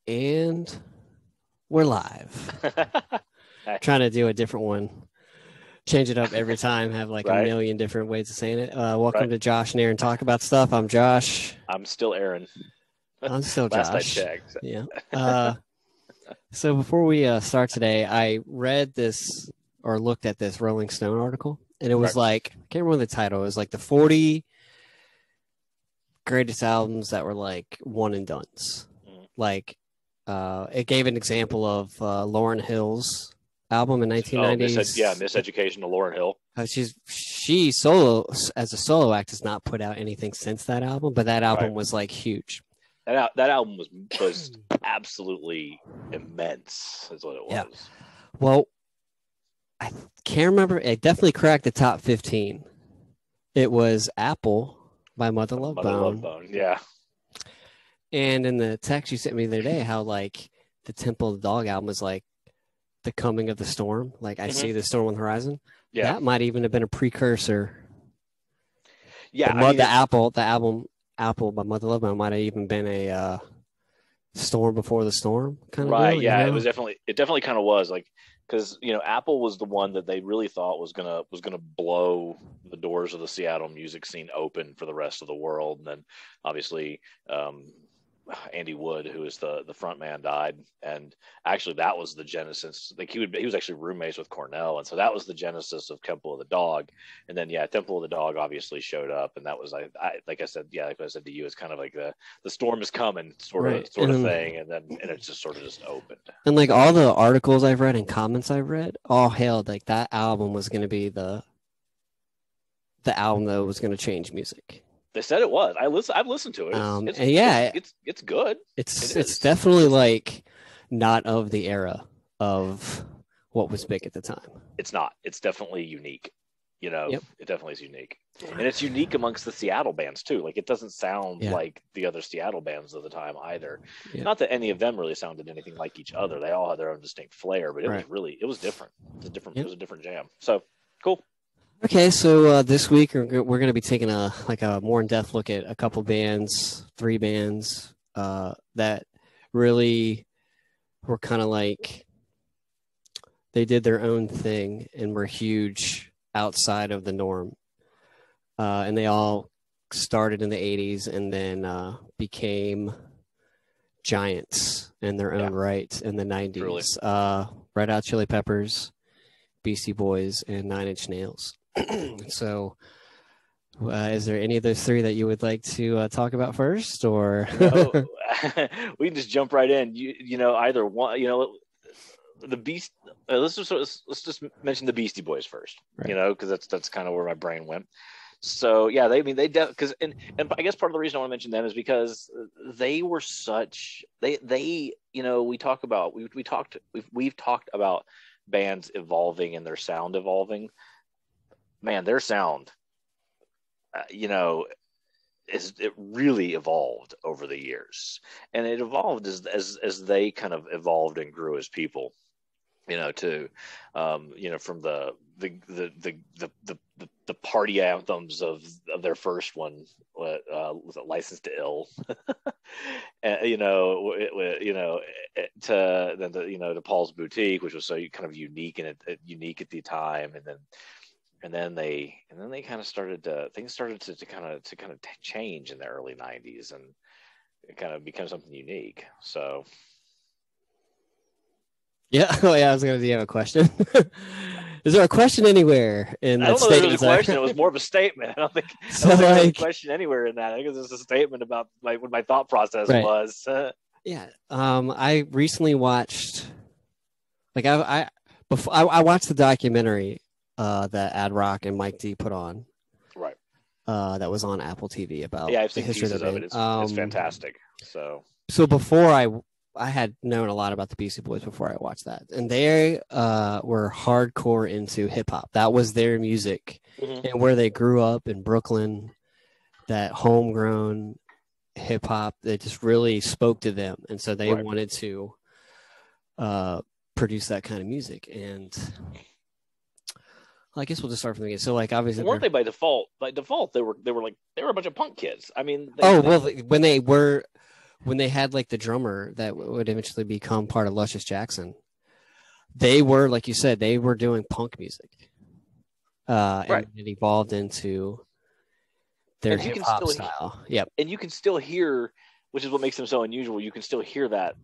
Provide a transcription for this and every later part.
And we're live. Trying to do a different one. Change it up every time. Have like a million different ways of saying it. Welcome to Josh and Aaron Talk About Stuff. I'm Josh. I'm still Aaron. I'm still Last Josh. I checked. Yeah. So before we start today, I read this or looked at this Rolling Stone article, and it was like, I can't remember the title. It was like the 40 greatest albums that were like one and dones. Like, it gave an example of Lauryn Hill's album in 1990s. Miseducation to Lauryn Hill. She solo as a solo act has not put out anything since that album, but that album was like huge. That album was absolutely immense, is what it was. Yeah. Well, I can't remember. It definitely cracked the top 15. It was Apple by Mother Love Bone. Yeah. And in the text you sent me the other day, how like the Temple of the Dog album is like the coming of the storm. Like I see the storm on the horizon. Yeah. That might even have been a precursor. Yeah. The album Apple by Mother Love Bone might have even been a storm before the storm kind of right. Deal, yeah. You know? It definitely kind of was like, because Apple was the one that they really thought was gonna blow the doors of the Seattle music scene open for the rest of the world. And then obviously Andy Wood, who is the front man, died, and actually that was the genesis. Like he was actually roommates with Cornell, and so that was the genesis of Temple of the Dog. And then Temple of the Dog obviously showed up, and that was like I said to you, it's kind of like the storm is coming sort of thing, and it just sort of just opened. And like all the articles I've read and comments I've read all hailed like that album was going to be the album that was going to change music. They said it was. I've listened to it. It's good. It's definitely like not of the era of what was big at the time. It's not. It's definitely unique. Yep. It definitely is unique, and it's unique amongst the Seattle bands too. Like it doesn't sound like the other Seattle bands of the time either. Yeah. Not that any of them really sounded anything like each other. They all had their own distinct flair, but it was different. It was a different jam. So cool. Okay, so this week we're going to be taking a more in-depth look at a couple bands, 3 bands that really were kind of like they did their own thing and were huge outside of the norm. And they all started in the 80s and then became giants in their own right in the 90s. Red Hot Chili Peppers, Beastie Boys, and 9 Inch Nails. So is there any of those 3 that you would like to talk about first, or we can just jump right in? Either one. The Beast. Let's just mention the Beastie Boys first. Because that's kind of where my brain went. So because I guess part of the reason I want to mention them is because they were we've talked about bands evolving and their sound evolving. Man, their sound, it really evolved over the years, and it evolved as they kind of evolved and grew as people, from the party anthems of their first one, was it License to Ill, and, to Paul's Boutique, which was so kind of unique at the time, and then they kind of started things started to kind of change in the early 90s, and it kind of became something unique. So I was gonna. Do you have a question? Is there a question anywhere in that I don't know statement? If there was a question. It was more of a statement. I don't think there was a question ananywhere in that. I think it was just a statement about like what my thought process was. I recently watched, I watched the documentary that Ad Rock and Mike D put on. Right. That was on Apple TV about I've seen the history pieces of it. It's fantastic. So before I had known a lot about the Beastie Boys before I watched that, and they were hardcore into hip hop. That was their music, and where they grew up in Brooklyn, that homegrown hip hop that just really spoke to them, and so they wanted to produce that kind of music. And I guess we'll just start from the beginning. So, like, obviously, weren't they by default? By default, they were a bunch of punk kids. I mean, when when they had like the drummer that would eventually become part of Luscious Jackson, they were, like you said, they were doing punk music. Right. And it evolved into their And you hip can hop still style. Yep. and you can still hear, which is what makes them so unusual. You can still hear that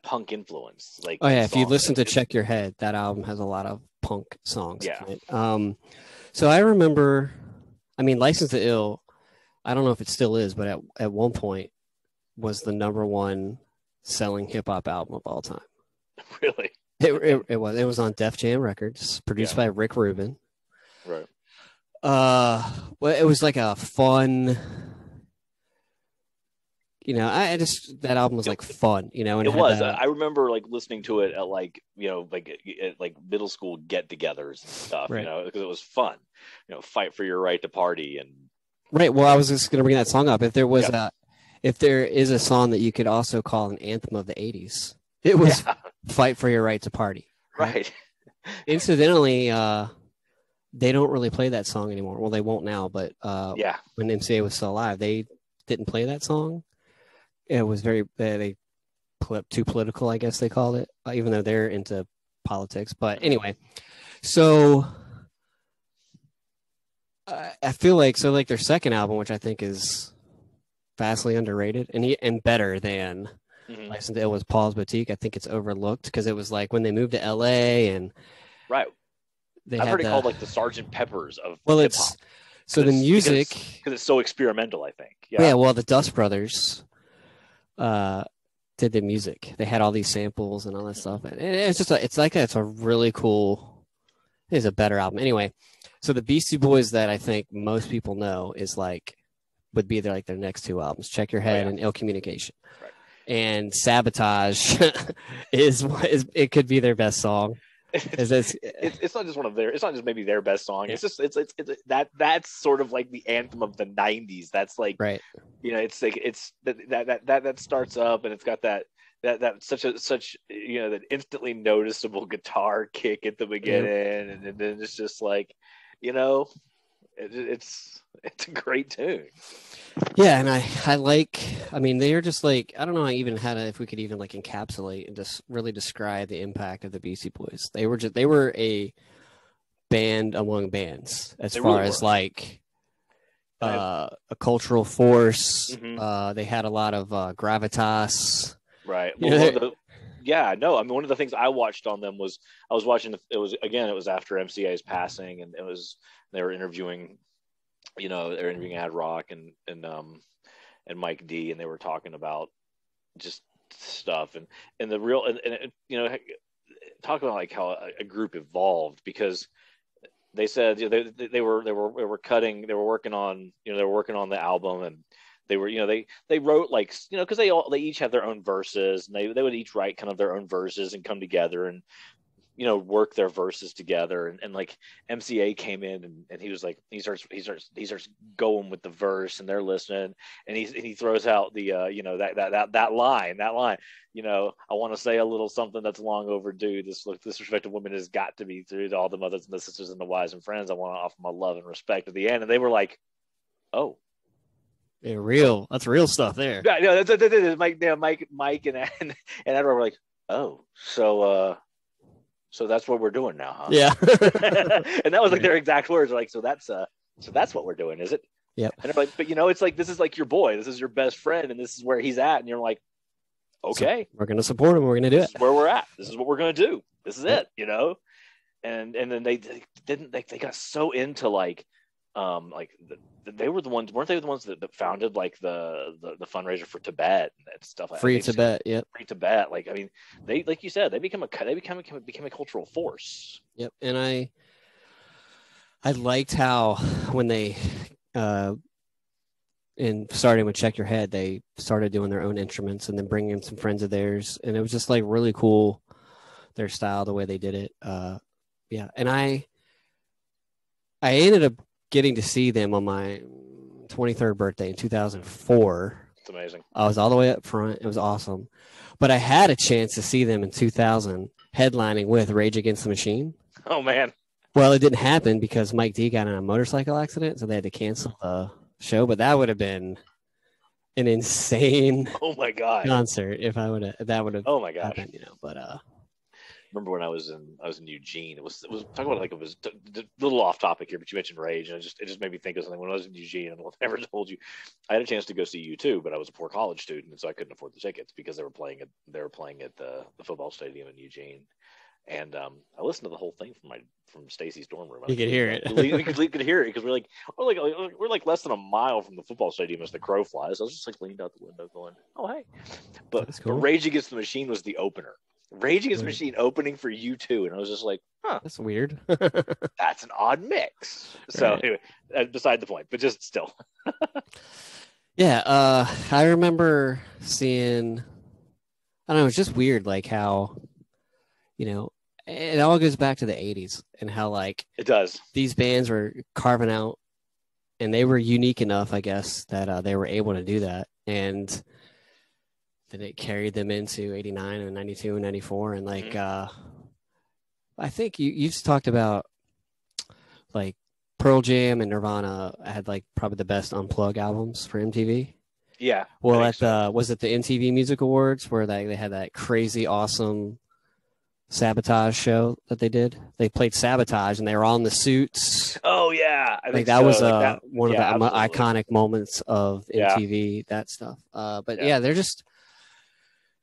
punk influence, like Oh in yeah, if you songs. listen to It's Check Your Head, that album has a lot of punk songs yeah, in it. So I remember, I mean, License to Ill. I don't know if it still is, but at one point was the number one selling hip hop album of all time. really. It was on Def Jam Records, produced Yeah, by Rick Rubin. right. Well, it was like a fun, I just that album was It, like fun, and it it had was. that. I remember like listening to it at like at, like middle school get-togethers and stuff. Right. Because it was fun. Fight for your right to party and Right. Well, I was just gonna bring that song up. yeah, If there is a song that you could also call an anthem of the '80s, it was yeah, "Fight for Your Right to Party." Right. right. Incidentally, they don't really play that song anymore. Well, they won't now, but Yeah, when MCA was still alive, they didn't play that song. It was they too political, I guess they called it, even though they're into politics. But anyway, so I feel like their second album, which I think is vastly underrated and better than License to Ill, was Paul's Boutique. I think it's overlooked because it was like when they moved to LA and right. they I've had heard it called like the Sergeant Peppers of hip hop. So the music because it's so experimental. I think. Yeah, well, the Dust Brothers did the music. They had all these samples and all that stuff, and it's just it's a really cool. It is a better album anyway. So the Beastie Boys that I think most people know would be their next two albums, Check Your Head and Ill Communication. Right. And Sabotage is it could be their best song. It's not just one of their. It's not just maybe their best song. It's just it's that's sort of like the anthem of the '90s. That's like right. It's like it's that starts up and it's got that such that instantly noticeable guitar kick at the beginning, and then it's just like it's a great tune. Yeah, and I mean, they are just like, I don't know even if we could even encapsulate and just really describe the impact of the Beastie Boys. They were a band among bands as far as a cultural force. Mm-hmm. They had a lot of gravitas. Right. Well, one of the things I watched on them was I was watching. It was after MCA's passing, and they were interviewing. They were interviewing Ad Rock and Mike D, and they were talking about just stuff and the real and talk about how a group evolved, because they said they were working on the album, and they wrote because they each have their own verses, and they would each write kind of their own verses and come together and work their verses together, and like MCA came in and he was like he starts going with the verse, and they're listening, and he throws out the that line I want to say a little something that's long overdue. This disrespected woman has got to be through to all the mothers and the sisters and the wives and friends. I want to offer my love and respect at the end. And they were like, oh. Yeah, real. That's real stuff there. Yeah, that's Mike and Edward were like, oh, so that's what we're doing now, huh? Yeah. And that was their exact words. Like, so that's what we're doing, is it? Yep. And they're like, but it's like, this is like your boy, this is your best friend, and this is where he's at. And you're like, okay, so we're going to support him. We're going to do it. This is where we're at. This is what we're going to do. This is it, And then they got so into they were the ones, weren't they the ones that founded the fundraiser for Tibet and stuff like Free Tibet, yep. Free Tibet. I mean, they, like you said, they became a cultural force. Yep. And I liked how when they and starting with Check Your Head, they started doing their own instruments and then bringing in some friends of theirs, and it was just really cool, their style, the way they did it. Yeah. And I ended up getting to see them on my 23rd birthday in 2004. It's amazing. I was all the way up front. It was awesome. But I had a chance to see them in 2000 headlining with Rage Against the Machine. Oh, man. Well, it didn't happen because Mike D got in a motorcycle accident, so they had to cancel the show. But that would have been an insane Oh my god. concert if I would have that would have Oh my gosh. happened, you know. But Remember when I was in Eugene? It was talking about like it was a little off topic here, but you mentioned Rage, and it just made me think of something. When I was in Eugene, and I never told you, I had a chance to go see you too, but I was a poor college student, and so I couldn't afford the tickets because they were playing at the football stadium in Eugene. And I listened to the whole thing from Stacy's dorm room. I you was could leaning hear out, it. we could hear it because we're like less than a mile from the football stadium as the crow flies. I was just like leaned out the window, going, "Oh hey," but That's but cool. Rage Against the Machine was the opener. Rage Against the Right. Machine opening for U2, and I was just like, "Huh, That's weird. that's an odd mix." So Right. anyway, beside the point, but just still, Yeah, I remember seeing I don't know, it's just weird like how, you know, it all goes back to the 80s and how like it does. these bands were carving out and they were unique enough, I guess, that they were able to do that. And then it carried them into 89 and 92 and 94. And like, Mm-hmm. I think you've talked about like Pearl Jam and Nirvana had like probably the best unplug albums for MTV. Yeah, I Well, think at so. was it the MTV Music Awards where they had that crazy awesome Sabotage show that they did? They played Sabotage and they were all in the suits. Oh yeah, I Like think that so. was Like that. one of the Yeah, absolutely. iconic moments of Yeah, MTV. That stuff. But yeah. yeah, they're just.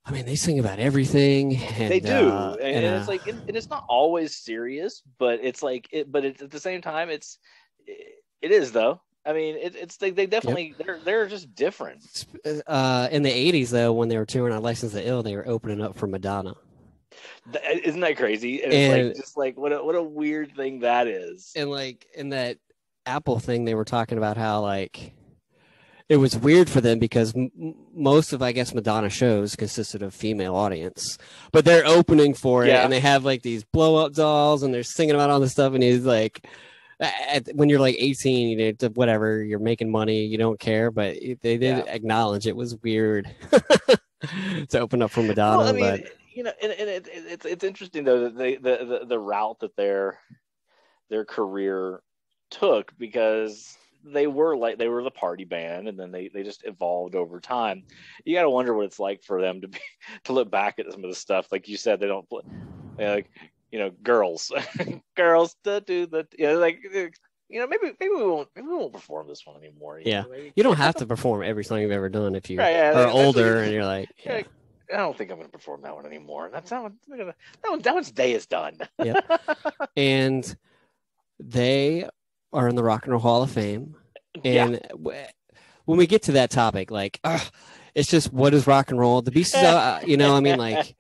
I mean, they sing about everything, They and do, and and it's like, and it's not always serious, but it's like it. But it's, at the same time, it is though. I mean, it's they yep. definitely they're just different. In the '80s, though, when they were touring on License to Ill, they were opening up for Madonna, Isn't that crazy? And it's like and just like what a weird thing that is. like in that Apple thing, they were talking about how like it was weird for them because most of I guess Madonna shows consisted of female audience, but they're opening for it Yeah, and they have like these blow up dolls and they're singing about all this stuff and he's like when you're like 18, you know, whatever, you're making money, you don't care, but they did yeah. acknowledge it was weird to open up for Well, I Madonna, mean, but and it's interesting though that the route that their career took, because they were the party band, and then they just evolved over time. You got to wonder what it's like for them to be to look back at some of the stuff. Like you said, they don't play, like, girls girls to do the, like, maybe we won't perform this one anymore, yeah, maybe. you don't have to perform every song you've ever done if you Right, yeah, are eventually older and you're like, yeah, like, I don't think I'm going to perform that one anymore. That's not that one's day is done. yep. And they are in the Rock and Roll Hall of Fame. Yeah. And when we get to that topic, like, it's just what is rock and roll? The Beasties, I mean, like,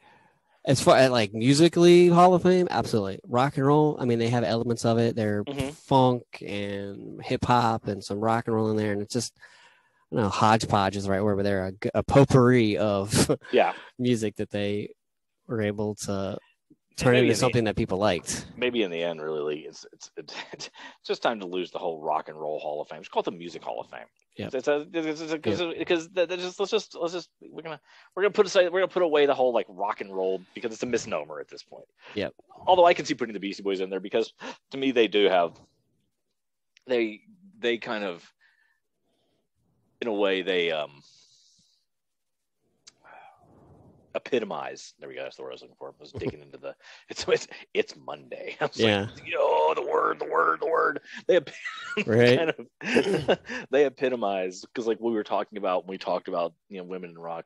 as far as like musically Hall of Fame, absolutely. Rock and roll, I mean, they have elements of it. They're Hmm. funk and hip hop and some rock and roll in there. And it's just, I don't know, hodgepodge is the right word, but they're a potpourri of Yeah. music that they were able to turn Maybe into in the something that people liked. maybe in the end, really, it's just time to lose the whole Rock and Roll Hall of Fame. It's called the Music Hall of Fame. Yep. Because let's just we're gonna put away the whole like rock and roll, because it's a misnomer at this point. Yep. Although I can see putting the Beastie Boys in there, because to me they do have they kind of, in a way, they epitomize. There we go. That's the word I was looking for. I was digging into the. It's Monday. I was Yeah. like, the word. They Right. kind of they epitomize, because like what we were talking about when we talked about women in rock,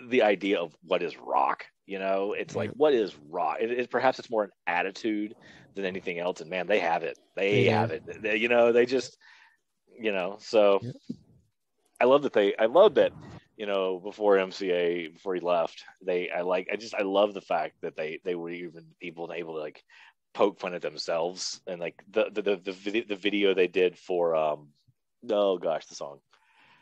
the idea of what is rock. It's like, Yep. what is rock? Perhaps it's more an attitude than anything else. And man, they have it. They They do. have it. They just so. Yep. I love that, before MCA, before he left, I love the fact that they were even able to like poke fun at themselves, and like the video they did for oh gosh, the song,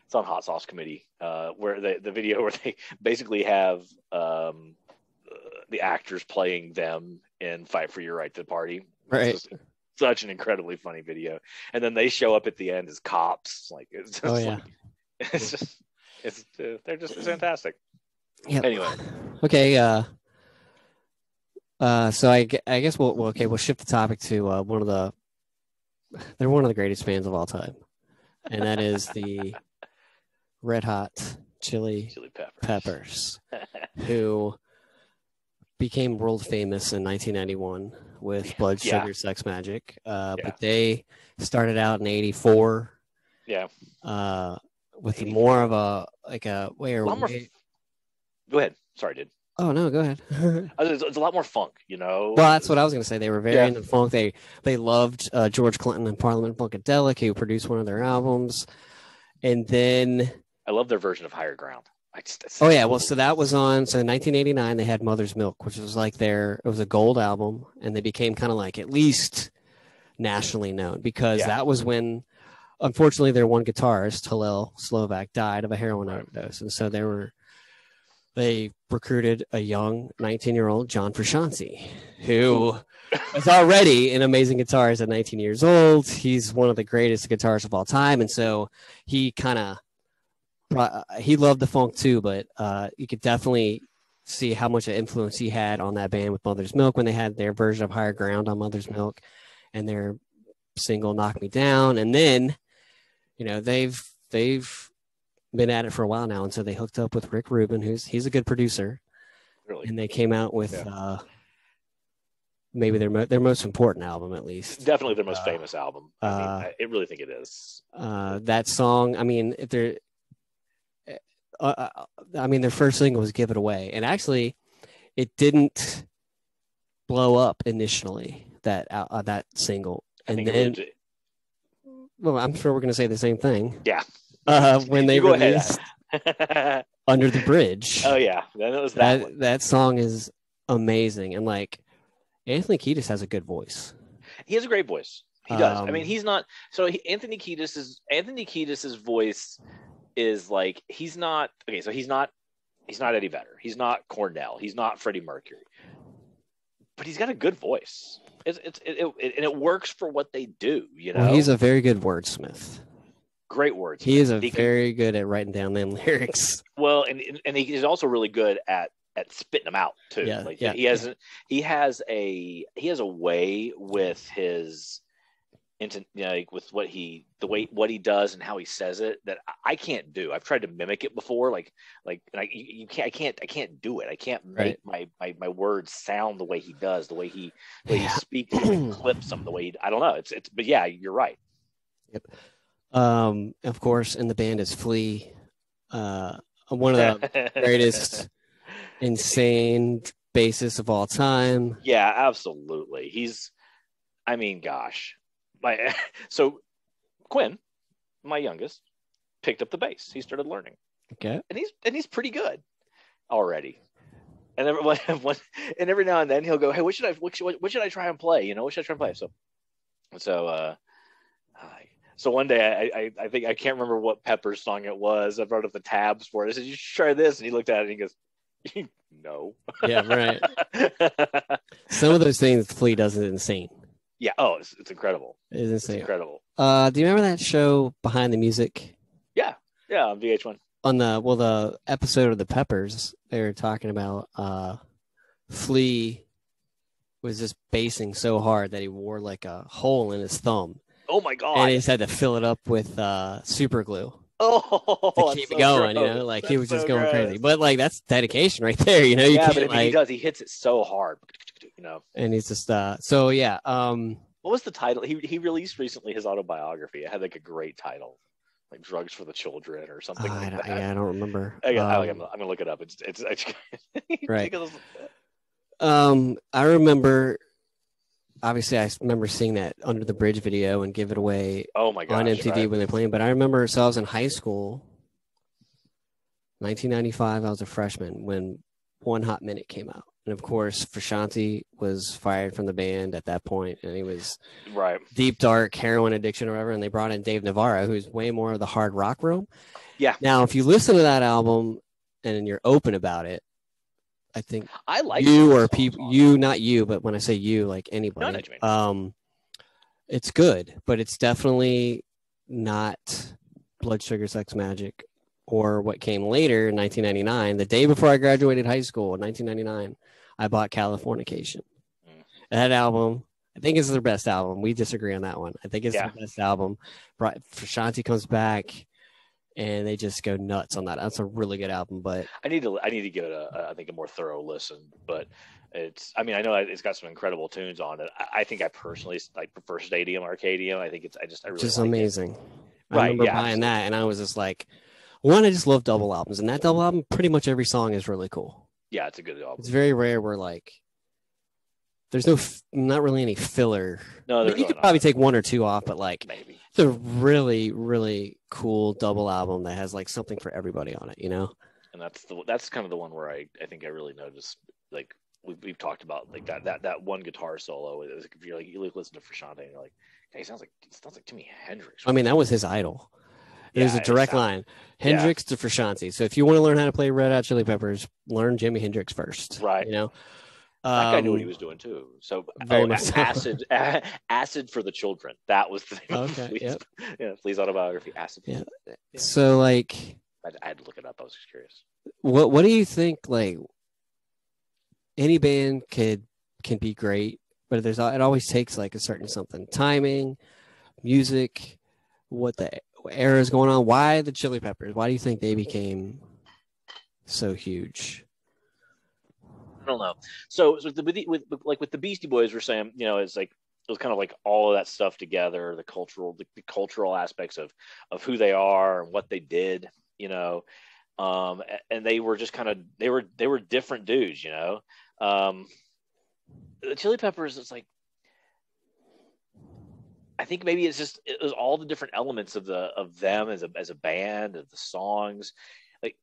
it's on Hot Sauce Committee, where the video where they basically have the actors playing them in Fight for Your Right to Party. It's Right. just such an incredibly funny video, and then they show up at the end as cops. Like, it's Oh just yeah. like, it's just they're just fantastic. Yep. Anyway, Okay. So I guess we'll shift the topic to they're one of the greatest bands of all time, and that is the Red Hot Chili Chili Peppers. Peppers, who became world famous in 1991 with Blood Yeah. Sugar Sex Magic. Yeah. But they started out in '84. Yeah. With 84. more of a like a where. Go ahead. Sorry, dude. Oh no, go ahead. It's a lot more funk, you know. Well, that's what I was going to say. They were very into funk. They loved George Clinton and Parliament Funkadelic, who produced one of their albums, and then I love their version of Higher Ground. Well, so that was on. So in 1989, they had Mother's Milk, which was like it was a gold album, and they became kind of like at least nationally known because that was when, unfortunately, their one guitarist, Hillel Slovak, died of a heroin overdose, and so they recruited a young 19-year-old John Frusciante, who was already an amazing guitarist at 19 years old. He's one of the greatest guitarists of all time, and so he kind of. He loved the funk too, but you could definitely see how much influence he had on that band with Mother's Milk when they had their version of Higher Ground on Mother's Milk and their single Knock Me Down. And then, they've been at it for a while now. And so they hooked up with Rick Rubin, he's a good producer. Really? And they came out with maybe their most important album, at least. Definitely their most famous album. I really think it is. That song, if they're, their first single was "Give It Away," and actually, it didn't blow up initially. That single, and then, well, I'm sure we're going to say the same thing. Yeah. When they released "Under the Bridge." Oh yeah, then it was that. That song is amazing, and Anthony Kiedis has a good voice. He has a great voice. He does. He's not. So Anthony Kiedis's voice is like he's not okay. So he's not Eddie Vedder. He's not Cornell. He's not Freddie Mercury. But he's got a good voice. It works for what they do. Well, he's a very good wordsmith. Great words. He is very good at writing down them lyrics. Well, and he's also really good at spitting them out too. He has a way with his. With what he does and how he says it that I can't do. I've tried to mimic it before, I can't do it. I can't make my words sound the way he does, the way he speaks, clips them the way I don't know. But yeah, you're right. Yep. Of course, in the band is Flea, one of the greatest insane bassists of all time. Yeah, absolutely. Gosh. So Quinn, my youngest, picked up the bass. He started learning. Okay. And he's pretty good already. And every now and then he'll go, "Hey, what should I try and play? What should I try and play?" So one day I think I can't remember what Pepper's song it was. I brought up the tabs for it. I said, "You should try this." And he looked at it and he goes, "No." Yeah, right. Some of those things Flea does is insane. Yeah. Oh, it's incredible. It's insane. It's incredible. Do you remember that show Behind the Music? Yeah. Yeah. On VH1. On the episode of the Peppers, they were talking about Flea was just bassing so hard that he wore like a hole in his thumb. Oh my God. And he just had to fill it up with super glue. Oh, to keep it going, gross. He was just going gross. crazy. But that's dedication right there, you but he does. He hits it so hard, And he's just so yeah. What was the title? He released recently his autobiography. It had like a great title, like "Drugs for the Children" or something like that. Yeah, I don't remember. I'm gonna look it up. It's right. I remember. Obviously, I remember seeing that Under the Bridge video and Give It Away on MTV when they're playing. But I remember, so I was in high school, 1995. I was a freshman when One Hot Minute came out. And, of course, Frusciante was fired from the band at that point, and he was deep, dark, heroin addiction or whatever, and they brought in Dave Navarro, who's way more of the hard rock realm. Yeah. Now, if you listen to that album and you're open about it, I think I like you or people, not you, but when I say you, like anybody, it's good, but it's definitely not Blood Sugar Sex Magic or what came later in 1999. The day before I graduated high school in 1999, I bought Californication. That album, I think is their best album. We disagree on that one. I think it's the best album. Frusciante comes back. and they just go nuts on that. That's a really good album. But I need to give it I think a more thorough listen, but I mean, I know it's got some incredible tunes on it. I think I personally like prefer Stadium Arcadium. I think I really just like it. amazing. I Right. remember Yeah, buying that, absolutely. and I was just like, one, I just love double albums, and that double album, pretty much every song is really cool. Yeah, it's a good It's album. very rare where like there's not really any filler. No, I mean, there's you really could not. probably take one or two off, but like Maybe. it's a really, really cool double album that has like something for everybody on it, you know? And that's kind of the one where I think I really noticed, like we've talked about, like that one guitar solo. It was, if you're like, you listen to Frusciante and you're like, hey, it sounds like Jimi Hendrix I right mean, that there. was his idol. It was Yeah, a it direct sound. line. Yeah, Hendrix to Frusciante. So if you want to learn how to play Red Hot Chili Peppers, learn Jimi Hendrix first, right. you know? That guy knew what he Um, was doing too. So, very much so. acid for the children. That was the name of Okay, yep. Flea's autobiography, Acid. Yeah. Yeah, So like I had to look it up. I was just curious. what do you think like any band can be great, but it always takes like a certain something. Timing, music, what the era is going on. Why the Chili Peppers? Why do you think they became so huge? I don't know. So with the Beastie Boys, we're saying, it's like it was kind of like all of that stuff together, the cultural aspects of who they are and what they did, and they were just kind of they were different dudes, the Chili Peppers, it's like, I think maybe it was all the different elements of them as a band, of the songs. Like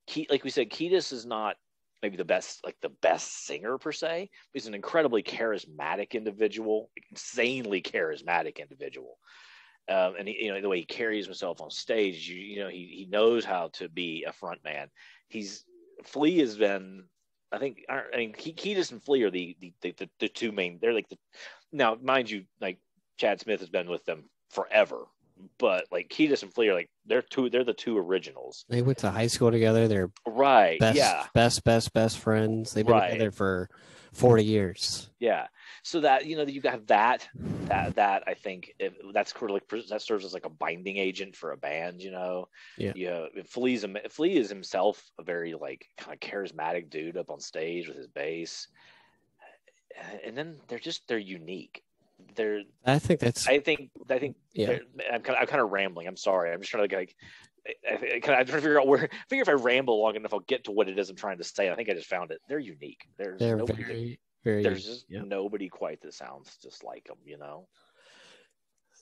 we said, Kiedis is not maybe the best singer per se. He's an incredibly charismatic individual, insanely charismatic individual. And the way he carries himself on stage, he knows how to be a front man. Flea has been, Kiedis and Flea are the two main. They're like now, mind you, like Chad Smith has been with them forever, but like Kiedis and Flea are like they're the two originals. They went to high school together. They're Right. Yeah. best friends. They've been Right. together for 40 years. Yeah. So that you got that I think that's sort of like that serves as like a binding agent for a band. Yeah. Yeah. Flea is himself a very like kind of charismatic dude up on stage with his bass, and then they're unique. I think yeah. I'm kind of rambling. I'm sorry. I'm just trying to like. I'm trying to figure out if I ramble long enough, I'll get to what it is I'm trying to say. I think I just found it. They're unique. They're very, very. There's just nobody quite that sounds just like them.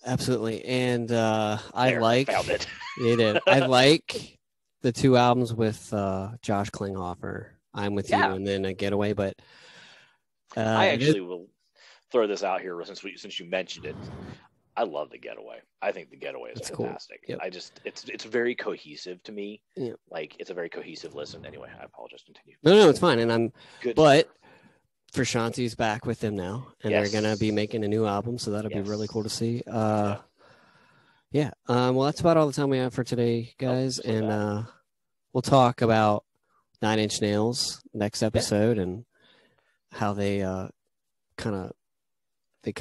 Absolutely, and I found it. You did. I like the two albums with Josh Klinghoffer. I'm with you, and then a Getaway. But I actually will throw this out here since you mentioned it. I love the Getaway. I think the Getaway is fantastic. Cool. Yep. It's very cohesive to me. Yeah. Like it's a very cohesive listen. Anyway, I apologize. Continue. No, it's fine. And I'm good. But Frusciante's back with them now, and they're gonna be making a new album, so that'll be really cool to see. Yeah. Well, that's about all the time we have for today, guys, and we'll talk about 9 Inch Nails next episode and how they kind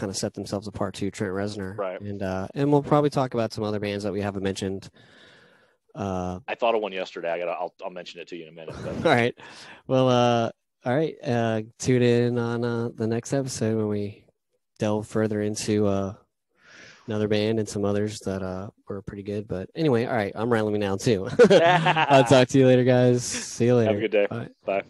of set themselves apart to Trent Reznor, right? And we'll probably talk about some other bands that we haven't mentioned. I thought of one yesterday. I'll mention it to you in a minute. But. All right. Well, all right. Tune in on the next episode when we delve further into another band and some others that were pretty good. But anyway, all right. I'm rambling now too. I'll talk to you later, guys. See you later. Have a good day. Bye. Bye.